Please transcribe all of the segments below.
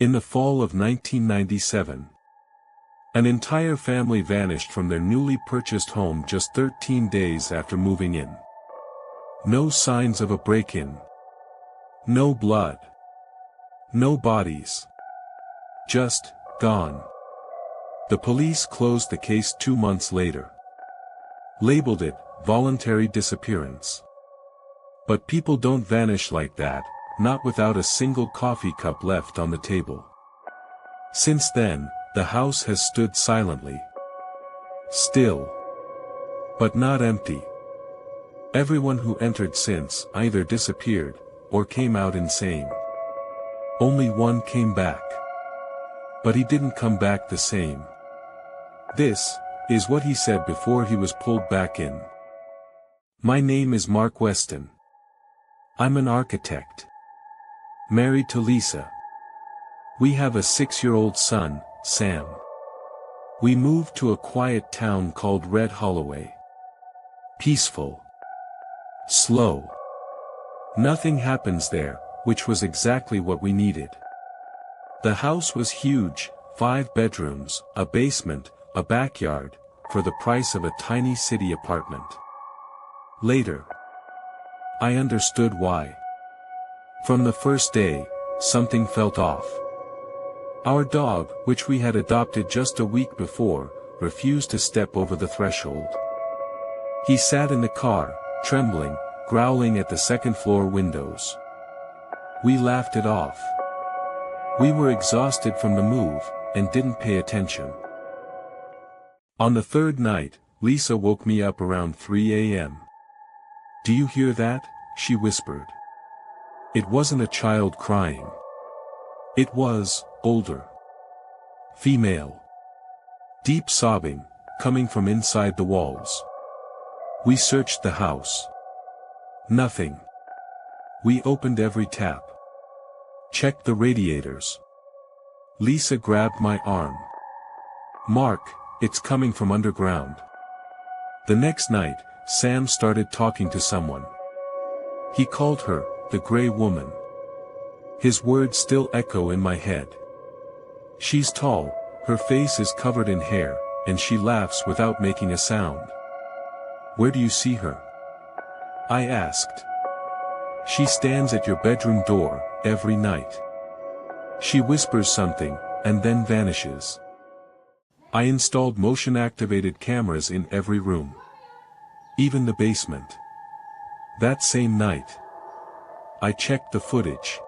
In the fall of 1997, an entire family vanished from their newly purchased home just 13 days after moving in. No signs of a break-in. No blood. No bodies. Just, gone. The police closed the case 2 months later. Labeled it, voluntary disappearance. But people don't vanish like that, not without a single coffee cup left on the table. Since then, the house has stood silently. Still. But not empty. Everyone who entered since either disappeared, or came out insane. Only one came back. But he didn't come back the same. This is what he said before he was pulled back in. My name is Mark Weston. I'm an architect. Married to Lisa. We have a 6-year-old son, Sam. We moved to a quiet town called Red Holloway. Peaceful. Slow. Nothing happens there, which was exactly what we needed. The house was huge, 5 bedrooms, a basement, a backyard, for the price of a tiny city apartment. Later, I understood why. From the first day, something felt off. Our dog, which we had adopted just a week before, refused to step over the threshold. He sat in the car, trembling, growling at the second-floor windows. We laughed it off. We were exhausted from the move, and didn't pay attention. On the 3rd night, Lisa woke me up around 3 a.m. "Do you hear that?" she whispered. It wasn't a child crying. It was, older. Female. Deep sobbing, coming from inside the walls. We searched the house. Nothing. We opened every tap. Checked the radiators. Lisa grabbed my arm. "Mark, it's coming from underground." The next night, Sam started talking to someone. He called her, the gray woman. His words still echo in my head. She's tall, her face is covered in hair, and she laughs without making a sound. "Where do you see her?" I asked. "She stands at your bedroom door, every night. She whispers something, and then vanishes." I installed motion-activated cameras in every room. Even the basement. That same night, I checked the footage.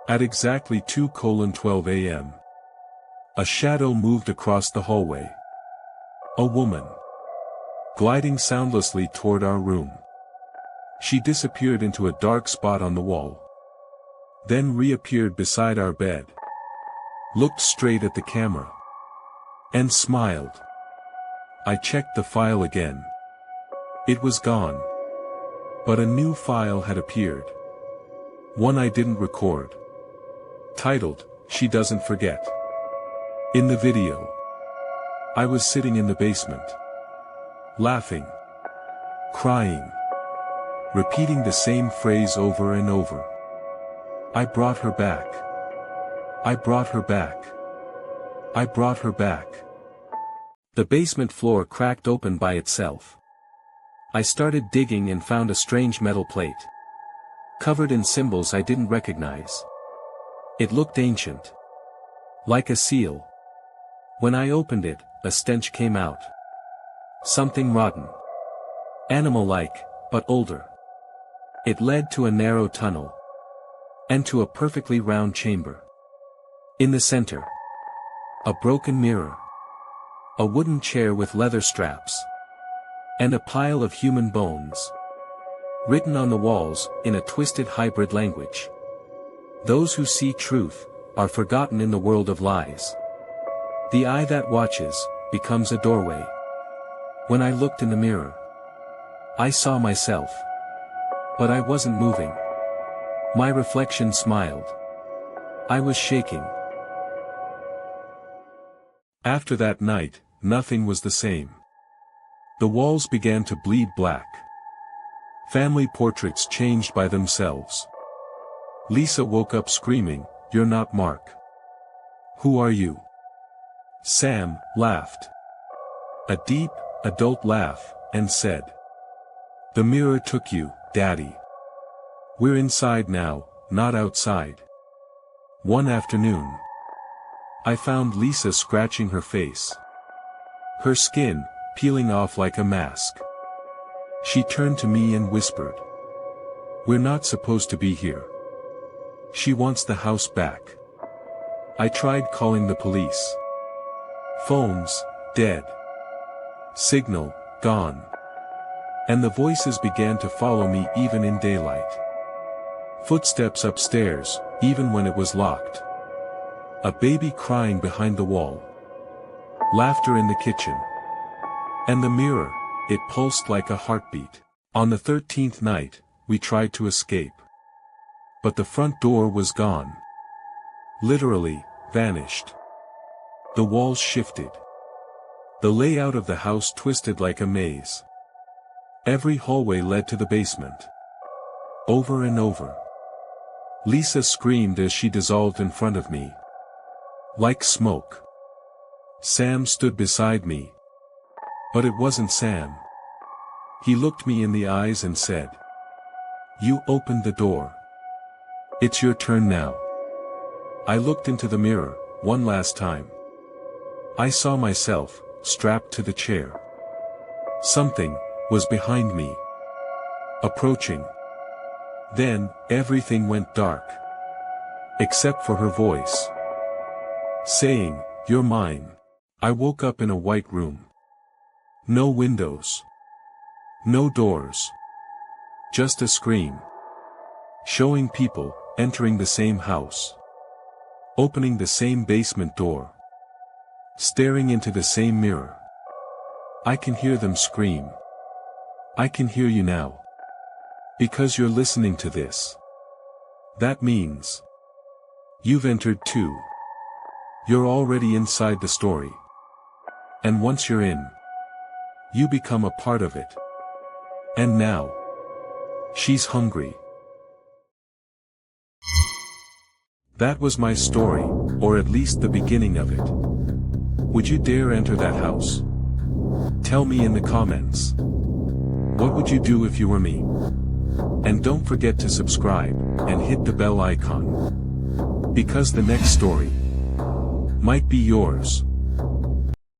At exactly 2:12 a.m., a shadow moved across the hallway. A woman. Gliding soundlessly toward our room. She disappeared into a dark spot on the wall. Then reappeared beside our bed. Looked straight at the camera. And smiled. I checked the file again. It was gone. But a new file had appeared. One I didn't record. Titled, "She Doesn't Forget." In the video, I was sitting in the basement. Laughing. Crying. Repeating the same phrase over and over. I brought her back. I brought her back. I brought her back. The basement floor cracked open by itself. I started digging and found a strange metal plate. Covered in symbols I didn't recognize. It looked ancient. Like a seal. When I opened it, a stench came out. Something rotten. Animal-like, but older. It led to a narrow tunnel. And to a perfectly round chamber. In the center, a broken mirror. A wooden chair with leather straps. And a pile of human bones. Written on the walls, in a twisted hybrid language. "Those who see truth, are forgotten in the world of lies. The eye that watches, becomes a doorway." When I looked in the mirror, I saw myself. But I wasn't moving. My reflection smiled. I was shaking. After that night, nothing was the same. The walls began to bleed black. Family portraits changed by themselves. Lisa woke up screaming, "You're not Mark." Who are you? Sam laughed. A deep, adult laugh, and said, "The mirror took you, Daddy. We're inside now, not outside." One afternoon, I found Lisa scratching her face. Her skin, peeling off like a mask. She turned to me and whispered, "We're not supposed to be here. She wants the house back." I tried calling the police. Phones, dead. Signal, gone. And the voices began to follow me even in daylight. Footsteps upstairs, even when it was locked. A baby crying behind the wall. Laughter in the kitchen. And the mirror, it pulsed like a heartbeat. On the 13th night, we tried to escape. But the front door was gone. Literally, vanished. The walls shifted. The layout of the house twisted like a maze. Every hallway led to the basement. Over and over. Lisa screamed as she dissolved in front of me. Like smoke. Sam stood beside me. But it wasn't Sam. He looked me in the eyes and said, "You opened the door. It's your turn now." I looked into the mirror, one last time. I saw myself, strapped to the chair. Something was behind me. Approaching. Then, everything went dark. Except for her voice. Saying, "You're mine." I woke up in a white room. No windows. No doors. Just a scream. Showing people, entering the same house. Opening the same basement door. Staring into the same mirror. I can hear them scream. I can hear you now. Because you're listening to this. That means you've entered too. You're already inside the story. And once you're in, you become a part of it. And now, she's hungry. That was my story, or at least the beginning of it. Would you dare enter that house? Tell me in the comments. What would you do if you were me? And don't forget to subscribe, and hit the bell icon. Because the next story might be yours.